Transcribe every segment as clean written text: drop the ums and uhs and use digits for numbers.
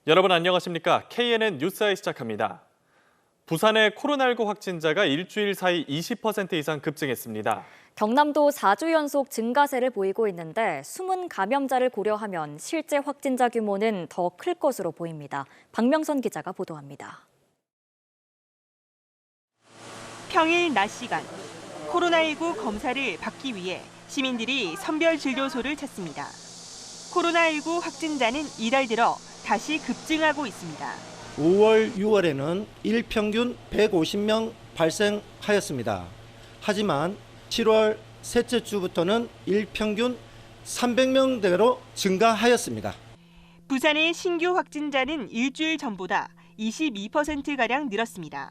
여러분 안녕하십니까? KNN 뉴스아이 시작합니다. 부산의 코로나19 확진자가 일주일 사이 20% 이상 급증했습니다. 경남도 4주 연속 증가세를 보이고 있는데 숨은 감염자를 고려하면 실제 확진자 규모는 더 클 것으로 보입니다. 박명선 기자가 보도합니다. 평일 낮 시간, 코로나19 검사를 받기 위해 시민들이 선별진료소를 찾습니다. 코로나19 확진자는 이달 들어 다시 급증하고 있습니다. 5월, 6월에는 일평균 150명 발생하였습니다. 하지만 7월 셋째 주부터는 일평균 300명대로 증가하였습니다. 부산의 신규 확진자는 일주일 전보다 22%가량 늘었습니다.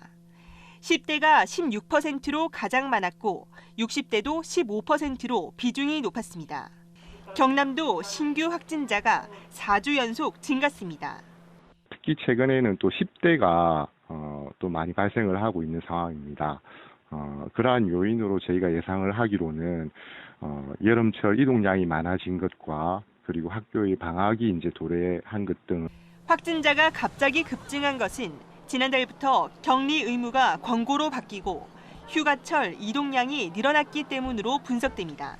10대가 16%로 가장 많았고 60대도 15%로 비중이 높았습니다. 경남도 신규 확진자가 4주 연속 증가했습니다. 특히 최근에는 또 10대가 또 많이 발생을 하고 있는 상황입니다. 그러한 요인으로 저희가 예상을 하기로는 여름철 이동량이 많아진 것과 그리고 학교의 방학이 이제 도래한 것 등 확진자가 갑자기 급증한 것은 지난달부터 격리 의무가 권고로 바뀌고 휴가철 이동량이 늘어났기 때문으로 분석됩니다.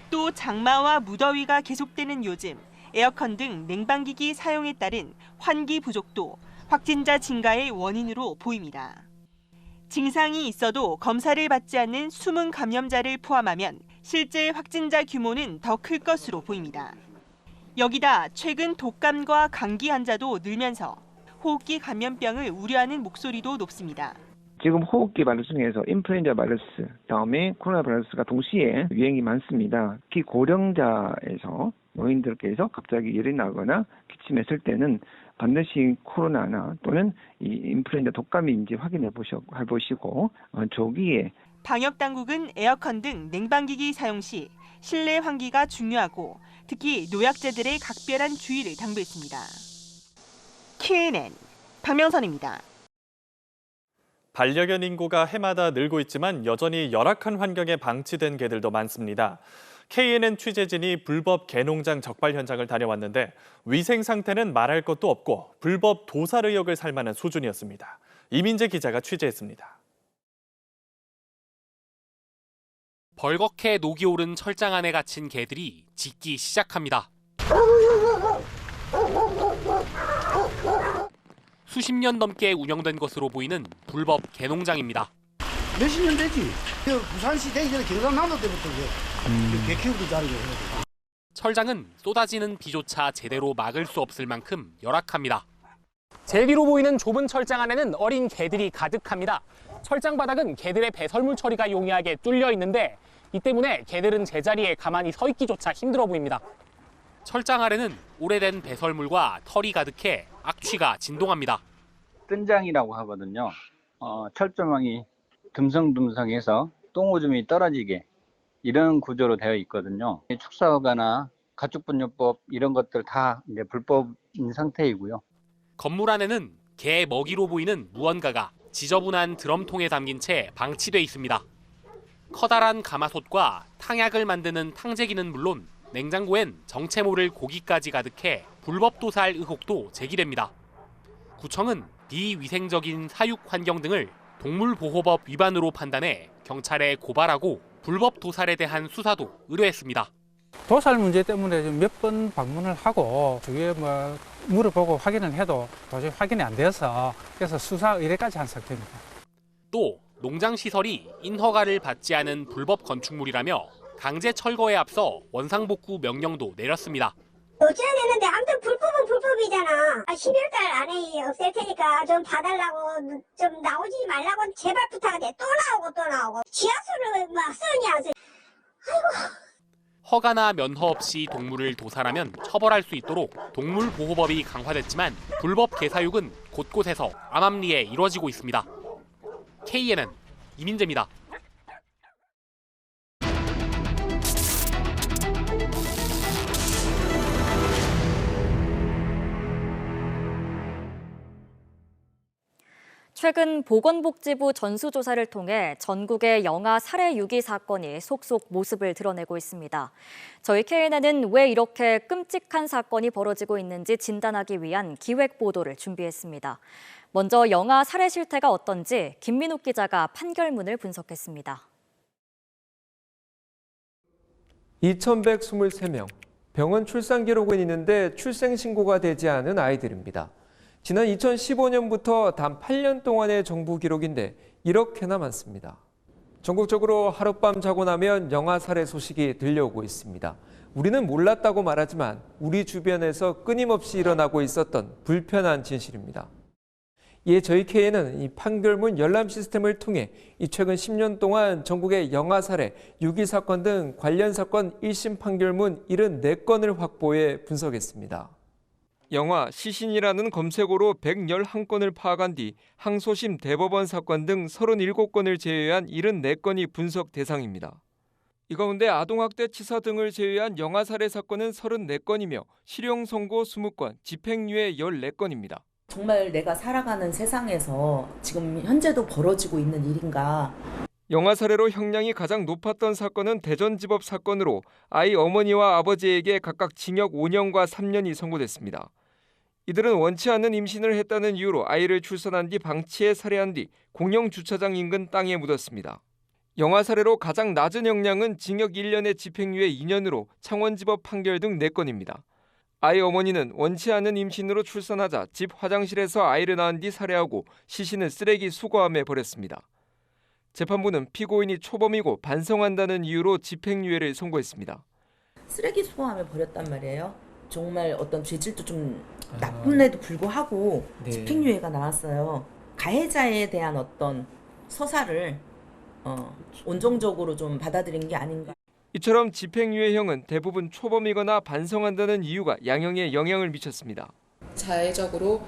또 장마와 무더위가 계속되는 요즘 에어컨 등 냉방기기 사용에 따른 환기 부족도 확진자 증가의 원인으로 보입니다. 증상이 있어도 검사를 받지 않는 숨은 감염자를 포함하면 실제 확진자 규모는 더 클 것으로 보입니다. 여기다 최근 독감과 감기 환자도 늘면서 호흡기 감염병을 우려하는 목소리도 높습니다. 지금 호흡기 바이러스 중에서 인플루엔자 바이러스, 다음에 코로나 바이러스가 동시에 유행이 많습니다. 특히 고령자에서 노인들께서 갑자기 열이 나거나 기침했을 때는 반드시 코로나나 또는 이 인플루엔자 독감인지 확인해 보시고 조기에 방역 당국은 에어컨 등 냉방기기 사용 시 실내 환기가 중요하고 특히 노약자들의 각별한 주의를 당부했습니다. KNN 박명선입니다. 반려견 인구가 해마다 늘고 있지만 여전히 열악한 환경에 방치된 개들도 많습니다. KNN 취재진이 불법 개농장 적발 현장을 다녀왔는데 위생 상태는 말할 것도 없고 불법 도살 의혹을 살 만한 수준이었습니다. 이민재 기자가 취재했습니다. 벌겋게 녹이 오른 철장 안에 갇힌 개들이 짖기 시작합니다. 수십 년 넘게 운영된 것으로 보이는 불법 개농장입니다. 몇십 년 되지. 부산시 되기 전에 경상남도 때부터 개 키우기 자리고. 철장은 쏟아지는 비조차 제대로 막을 수 없을 만큼 열악합니다. 제 뒤로 보이는 좁은 철장 안에는 어린 개들이 가득합니다. 철장 바닥은 개들의 배설물 처리가 용이하게 뚫려 있는데 이 때문에 개들은 제자리에 가만히 서 있기조차 힘들어 보입니다. 철장 아래는 오래된 배설물과 털이 가득해 악취가 진동합니다. 뜬장이라고 하거든요. 철조망이 듬성듬성해서 똥오줌이 떨어지게 이런 구조로 되어 있거든요. 축사허가나 가축분뇨법 이런 것들 다 이제 불법인 상태이고요. 건물 안에는 개 먹이로 보이는 무언가가 지저분한 드럼통에 담긴 채 방치돼 있습니다. 커다란 가마솥과 탕약을 만드는 탕재기는 물론 냉장고엔 정체 모를 고기까지 가득해 불법 도살 의혹도 제기됩니다. 구청은 비위생적인 사육 환경 등을 동물보호법 위반으로 판단해 경찰에 고발하고 불법 도살에 대한 수사도 의뢰했습니다. 도살 문제 때문에 몇 번 방문을 하고 주위에 물어보고 확인을 해도 도저히 확인이 안 돼서 그래서 수사 의뢰까지 한 상태입니다. 또 농장 시설이 인허가를 받지 않은 불법 건축물이라며 강제 철거에 앞서 원상복구 명령도 내렸습니다. 어찌됐는데 아무튼 불법은 불법이잖아. 12월 달 안에 없앨 테니까 좀 봐달라고 좀 나오지 말라고 제발 부탁해. 또 나오고 지하수를 막 쓰냐. 아이고. 허가나 면허 없이 동물을 도살하면 처벌할 수 있도록 동물보호법이 강화됐지만 불법 개사육은 곳곳에서 암암리에 이루어지고 있습니다. KNN 이민재입니다. 최근 보건복지부 전수조사를 통해 전국의 영아 살해 유기 사건이 속속 모습을 드러내고 있습니다. 저희 KNN은 왜 이렇게 끔찍한 사건이 벌어지고 있는지 진단하기 위한 기획 보도를 준비했습니다. 먼저 영아 살해 실태가 어떤지 김민욱 기자가 판결문을 분석했습니다. 2,123명, 병원 출산 기록은 있는데 출생 신고가 되지 않은 아이들입니다. 지난 2015년부터 단 8년 동안의 정부 기록인데 이렇게나 많습니다. 전국적으로 하룻밤 자고 나면 영아 살해 소식이 들려오고 있습니다. 우리는 몰랐다고 말하지만 우리 주변에서 끊임없이 일어나고 있었던 불편한 진실입니다. 이에 저희 K는 이 판결문 열람 시스템을 통해 이 최근 10년 동안 전국의 영아 살해, 유기 사건 등 관련 사건 1심 판결문 74건을 확보해 분석했습니다. 영아 시신이라는 검색어로 111건을 파악한 뒤 항소심 대법원 사건 등 37건을 제외한 74건이 분석 대상입니다. 이 가운데 아동학대 치사 등을 제외한 영아 살해 사건은 34건이며 실형 선고 20건, 집행유예 14건입니다. 정말 내가 살아가는 세상에서 지금 현재도 벌어지고 있는 일인가. 영아 살해로 형량이 가장 높았던 사건은 대전지법 사건으로 아이 어머니와 아버지에게 각각 징역 5년과 3년이 선고됐습니다. 이들은 원치 않는 임신을 했다는 이유로 아이를 출산한 뒤 방치해 살해한 뒤 공영 주차장 인근 땅에 묻었습니다. 영아 살해로 가장 낮은 형량은 징역 1년에 집행유예 2년으로 창원지법 판결 등 4건입니다. 아이 어머니는 원치 않는 임신으로 출산하자 집 화장실에서 아이를 낳은 뒤 살해하고 시신을 쓰레기 수거함에 버렸습니다. 재판부는 피고인이 초범이고 반성한다는 이유로 집행유예를 선고했습니다. 쓰레기 수거함에 버렸단 말이에요. 정말 어떤 죄질도 좀 나쁨에도 불구하고 집행유예가 나왔어요. 가해자에 대한 어떤 서사를 온정적으로 좀 받아들인 게 아닌가. 이처럼 집행유예형은 대부분 초범이거나 반성한다는 이유가 양형에 영향을 미쳤습니다. 자해적으로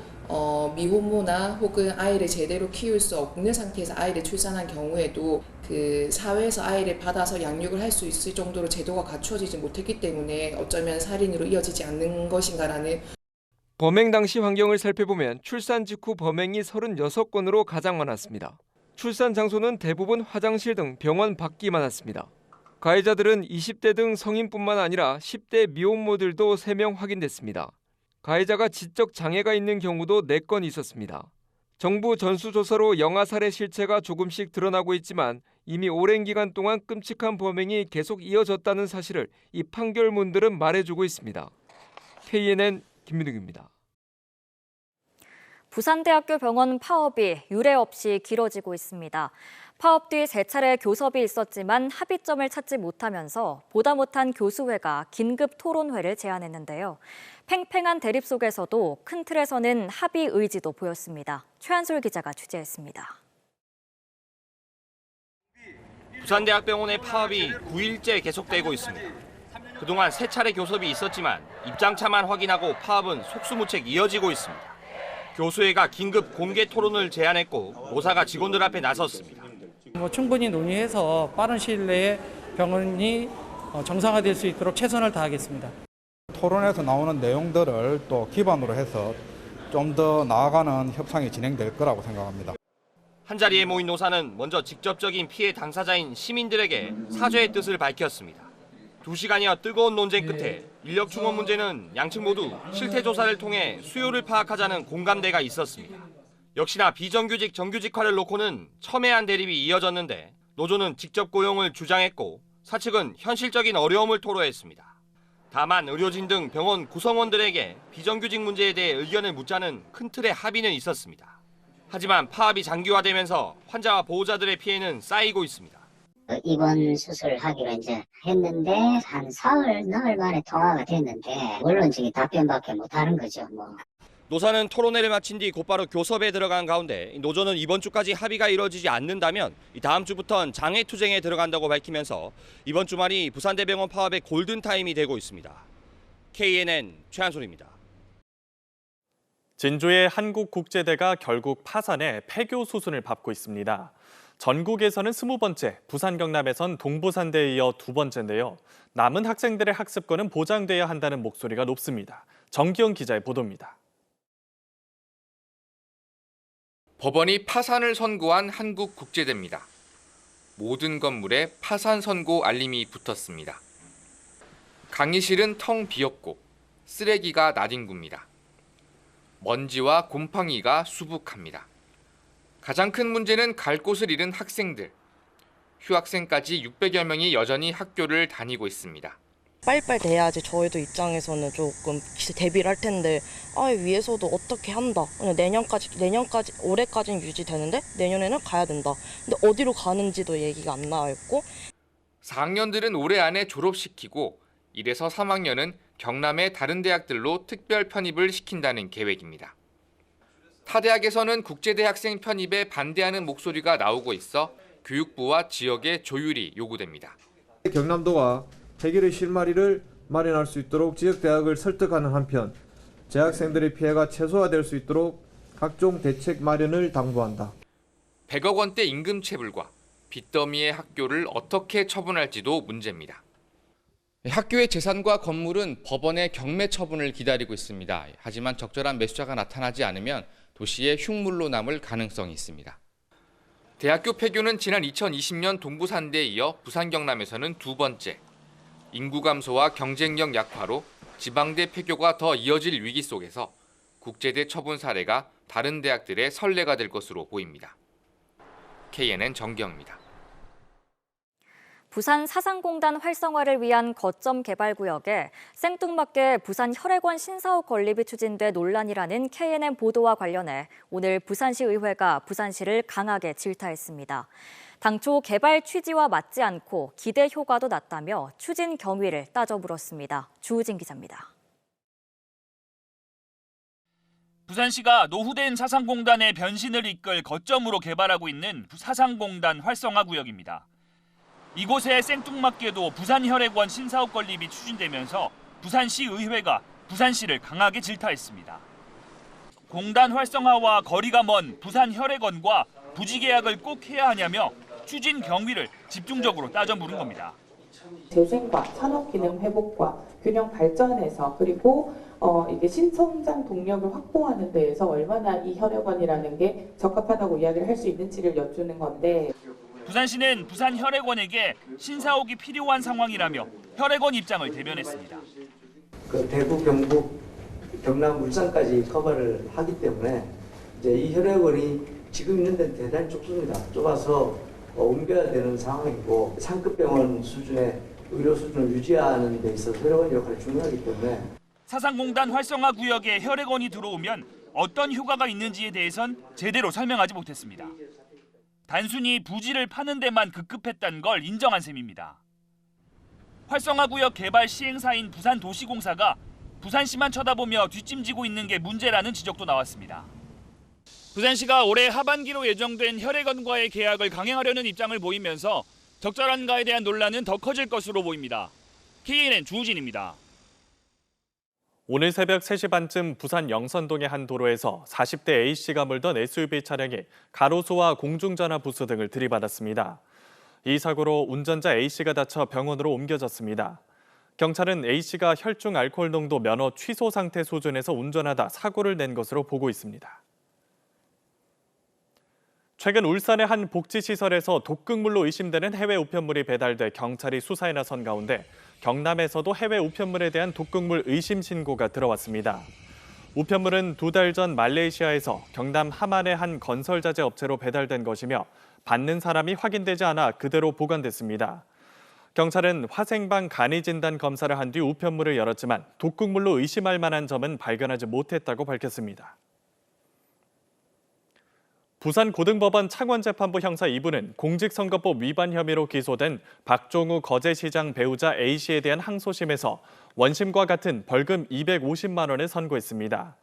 미혼모나 혹은 아이를 제대로 키울 수 없는 상태에서 아이를 출산한 경우에도 그 사회에서 아이를 받아서 양육을 할 수 있을 정도로 제도가 갖추어지지 못했기 때문에 어쩌면 살인으로 이어지지 않는 것인가라는. 범행 당시 환경을 살펴보면 출산 직후 범행이 36건으로 가장 많았습니다. 출산 장소는 대부분 화장실 등 병원 밖이 많았습니다. 가해자들은 20대 등 성인뿐만 아니라 10대 미혼모들도 3명 확인됐습니다. 가해자가 지적 장애가 있는 경우도 4건 있었습니다. 정부 전수조사로 영아 살해 실체가 조금씩 드러나고 있지만 이미 오랜 기간 동안 끔찍한 범행이 계속 이어졌다는 사실을 이 판결문들은 말해주고 있습니다. KNN 김민욱입니다. 부산대학교 병원 파업이 유례 없이 길어지고 있습니다. 파업 뒤 3차례 교섭이 있었지만 합의점을 찾지 못하면서 보다 못한 교수회가 긴급 토론회를 제안했는데요. 팽팽한 대립 속에서도 큰 틀에서는 합의 의지도 보였습니다. 최한솔 기자가 취재했습니다. 부산대학병원의 파업이 9일째 계속되고 있습니다. 그동안 3차례 교섭이 있었지만 입장차만 확인하고 파업은 속수무책 이어지고 있습니다. 교수회가 긴급 공개 토론을 제안했고 노사가 직원들 앞에 나섰습니다. 충분히 논의해서 빠른 시일 내에 병원이 정상화될 수 있도록 최선을 다하겠습니다. 토론에서 나오는 내용들을 또 기반으로 해서 좀 더 나아가는 협상이 진행될 거라고 생각합니다. 한자리에 모인 노사는 먼저 직접적인 피해 당사자인 시민들에게 사죄의 뜻을 밝혔습니다. 2시간여 뜨거운 논쟁 끝에 인력 충원 문제는 양측 모두 실태 조사를 통해 수요를 파악하자는 공감대가 있었습니다. 역시나 비정규직 정규직화를 놓고는 첨예한 대립이 이어졌는데 노조는 직접 고용을 주장했고 사측은 현실적인 어려움을 토로했습니다. 다만 의료진 등 병원 구성원들에게 비정규직 문제에 대해 의견을 묻자는 큰 틀의 합의는 있었습니다. 하지만 파업이 장기화되면서 환자와 보호자들의 피해는 쌓이고 있습니다. 입원 수술하기로 이제 했는데 한 사흘 나흘 만에 통화가 됐는데 물론 지금 답변밖에 못하는 거죠. 노사는 토론회를 마친 뒤 곧바로 교섭에 들어간 가운데 노조는 이번 주까지 합의가 이루어지지 않는다면 다음 주부터는 장애투쟁에 들어간다고 밝히면서 이번 주말이 부산대병원 파업의 골든타임이 되고 있습니다. KNN 최한솔입니다. 진주의 한국국제대가 결국 파산해 폐교 수순을 밟고 있습니다. 전국에서는 20번째, 부산 경남에선 동부산대에 이어 2번째인데요. 남은 학생들의 학습권은 보장돼야 한다는 목소리가 높습니다. 정기영 기자의 보도입니다. 법원이 파산을 선고한 한국국제대입니다. 모든 건물에 파산 선고 알림이 붙었습니다. 강의실은 텅 비었고 쓰레기가 나뒹굽니다. 먼지와 곰팡이가 수북합니다. 가장 큰 문제는 갈 곳을 잃은 학생들. 휴학생까지 600여 명이 여전히 학교를 다니고 있습니다. 빨리빨리 돼야지 저희도 입장에서는 조금 대비를 할 텐데 위에서도 어떻게 한다. 내년까지 올해까지는 유지되는데 내년에는 가야 된다. 근데 어디로 가는지도 얘기가 안 나와 있고. 4학년들은 올해 안에 졸업시키고 1에서 3학년은 경남의 다른 대학들로 특별 편입을 시킨다는 계획입니다. 타 대학에서는 국제대 학생 편입에 반대하는 목소리가 나오고 있어 교육부와 지역의 조율이 요구됩니다. 경남도가 해결의 실마리를 마련할 수 있도록 지역 대학을 설득하는 한편 재학생들의 피해가 최소화될 수 있도록 각종 대책 마련을 당부한다. 100억 원대 임금 체불과 빚더미의 학교를 어떻게 처분할지도 문제입니다. 학교의 재산과 건물은 법원의 경매 처분을 기다리고 있습니다. 하지만 적절한 매수자가 나타나지 않으면 도시의 흉물로 남을 가능성이 있습니다. 대학교 폐교는 지난 2020년 동부산대에 이어 부산 경남에서는 두 번째. 인구 감소와 경쟁력 약화로 지방대 폐교가 더 이어질 위기 속에서 국제대 처분 사례가 다른 대학들의 선례가 될 것으로 보입니다. KNN 정경입니다. 부산 사상공단 활성화를 위한 거점 개발구역에 생뚱맞게 부산 혈액원 신사업 건립이 추진돼 논란이라는 KNN 보도와 관련해 오늘 부산시의회가 부산시를 강하게 질타했습니다. 당초 개발 취지와 맞지 않고 기대 효과도 낮다며 추진 경위를 따져 물었습니다. 주우진 기자입니다. 부산시가 노후된 사상공단의 변신을 이끌 거점으로 개발하고 있는 사상공단 활성화구역입니다. 이곳에 생뚱맞게도 부산혈액원 신사업 건립이 추진되면서 부산시의회가 부산시를 강하게 질타했습니다. 공단 활성화와 거리가 먼 부산혈액원과 부지 계약을 꼭 해야 하냐며 추진 경위를 집중적으로 따져 물은 겁니다. 재생과 산업 기능 회복과 균형 발전에서 그리고 이게 신성장 동력을 확보하는 데에서 얼마나 이 혈액원이라는 게 적합하다고 이야기를 할 수 있는지를 여쭈는 건데 부산시는 부산혈액원에게 신사옥이 필요한 상황이라며 혈액원 입장을 대변했습니다. 대구, 경북, 경남, 울산까지 커버를 하기 때문에 이제 이 혈액원이 지금 있는 데는 대단히 좁습니다. 좁아서 옮겨야 되는 상황이고 상급 병원 수준의 의료 수준을 유지하는 데 있어서 혈액원 역할이 중요하기 때문에 사상공단 활성화 구역에 혈액원이 들어오면 어떤 효과가 있는지에 대해선 제대로 설명하지 못했습니다. 단순히 부지를 파는 데만 급급했다는 걸 인정한 셈입니다. 활성화구역 개발 시행사인 부산도시공사가 부산시만 쳐다보며 뒷짐지고 있는 게 문제라는 지적도 나왔습니다. 부산시가 올해 하반기로 예정된 혈액원과의 계약을 강행하려는 입장을 보이면서 적절한가에 대한 논란은 더 커질 것으로 보입니다. KNN 주우진입니다. 오늘 새벽 3시 반쯤 부산 영선동의 한 도로에서 40대 A씨가 몰던 SUV 차량이 가로수와 공중전화 부스 등을 들이받았습니다. 이 사고로 운전자 A씨가 다쳐 병원으로 옮겨졌습니다. 경찰은 A씨가 혈중 알코올 농도 면허 취소 상태 수준에서 운전하다 사고를 낸 것으로 보고 있습니다. 최근 울산의 한 복지시설에서 독극물로 의심되는 해외 우편물이 배달돼 경찰이 수사에 나선 가운데 경남에서도 해외 우편물에 대한 독극물 의심 신고가 들어왔습니다. 우편물은 2달 전 말레이시아에서 경남 하만의 한 건설자재 업체로 배달된 것이며 받는 사람이 확인되지 않아 그대로 보관됐습니다. 경찰은 화생방 간이 진단 검사를 한 뒤 우편물을 열었지만 독극물로 의심할 만한 점은 발견하지 못했다고 밝혔습니다. 부산고등법원 창원재판부 형사 2부는 공직선거법 위반 혐의로 기소된 박종우 거제시장 배우자 A씨에 대한 항소심에서 원심과 같은 벌금 250만 원을 선고했습니다.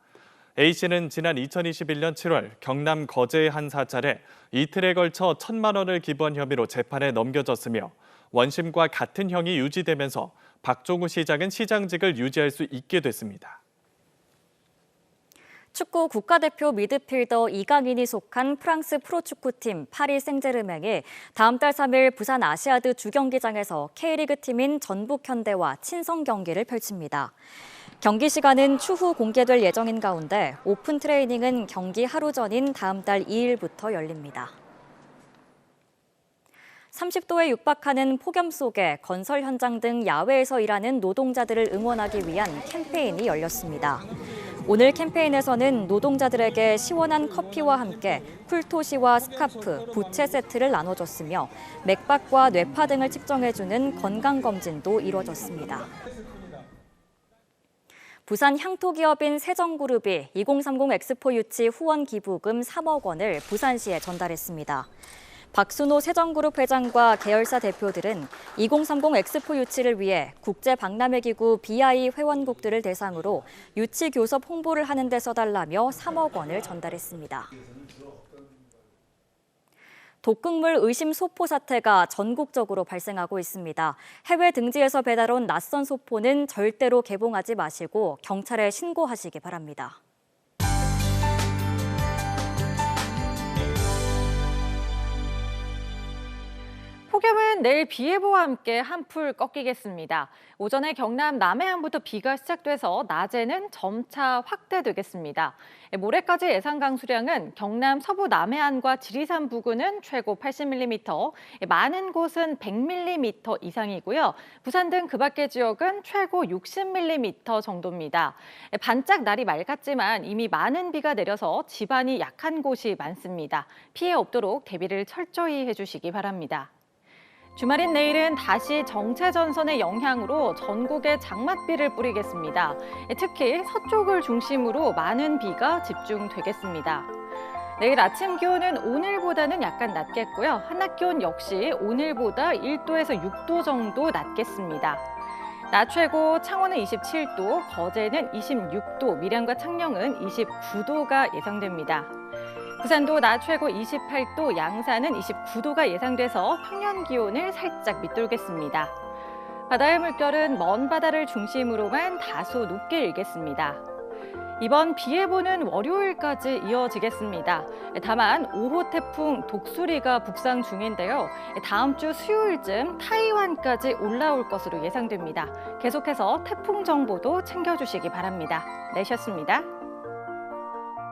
A씨는 지난 2021년 7월 경남 거제의 한 사찰에 이틀에 걸쳐 1,000만 원을 기부한 혐의로 재판에 넘겨졌으며 원심과 같은 형이 유지되면서 박종우 시장은 시장직을 유지할 수 있게 됐습니다. 축구 국가대표 미드필더 이강인이 속한 프랑스 프로축구팀 파리 생제르맹이 다음 달 3일 부산 아시아드 주경기장에서 K리그 팀인 전북현대와 친선 경기를 펼칩니다. 경기 시간은 추후 공개될 예정인 가운데 오픈 트레이닝은 경기 하루 전인 다음 달 2일부터 열립니다. 30도에 육박하는 폭염 속에 건설 현장 등 야외에서 일하는 노동자들을 응원하기 위한 캠페인이 열렸습니다. 오늘 캠페인에서는 노동자들에게 시원한 커피와 함께 쿨토시와 스카프, 부채 세트를 나눠줬으며 맥박과 뇌파 등을 측정해주는 건강검진도 이뤄졌습니다. 부산 향토기업인 세정그룹이 2030 엑스포 유치 후원 기부금 3억 원을 부산시에 전달했습니다. 박순호 세정그룹 회장과 계열사 대표들은 2030 엑스포 유치를 위해 국제박람회기구 BI 회원국들을 대상으로 유치 교섭 홍보를 하는 데 써달라며 3억 원을 전달했습니다. 독극물 의심 소포 사태가 전국적으로 발생하고 있습니다. 해외 등지에서 배달 온 낯선 소포는 절대로 개봉하지 마시고 경찰에 신고하시기 바랍니다. 폭염은 내일 비 예보와 함께 한풀 꺾이겠습니다. 오전에 경남 남해안부터 비가 시작돼서 낮에는 점차 확대되겠습니다. 모레까지 예상 강수량은 경남 서부 남해안과 지리산 부근은 최고 80mm, 많은 곳은 100mm 이상이고요. 부산 등 그 밖의 지역은 최고 60mm 정도입니다. 반짝 날이 맑았지만 이미 많은 비가 내려서 지반이 약한 곳이 많습니다. 피해 없도록 대비를 철저히 해주시기 바랍니다. 주말인 내일은 다시 정체전선의 영향으로 전국에 장맛비를 뿌리겠습니다. 특히 서쪽을 중심으로 많은 비가 집중되겠습니다. 내일 아침 기온은 오늘보다는 약간 낮겠고요. 한낮 기온 역시 오늘보다 1도에서 6도 정도 낮겠습니다. 낮 최고 창원은 27도, 거제는 26도, 밀양과 창녕은 29도가 예상됩니다. 부산도 낮 최고 28도, 양산은 29도가 예상돼서 평년 기온을 살짝 밑돌겠습니다. 바다의 물결은 먼 바다를 중심으로만 다소 높게 일겠습니다. 이번 비 예보는 월요일까지 이어지겠습니다. 다만 5호 태풍 독수리가 북상 중인데요. 다음 주 수요일쯤 타이완까지 올라올 것으로 예상됩니다. 계속해서 태풍 정보도 챙겨주시기 바랍니다. 내셨습니다.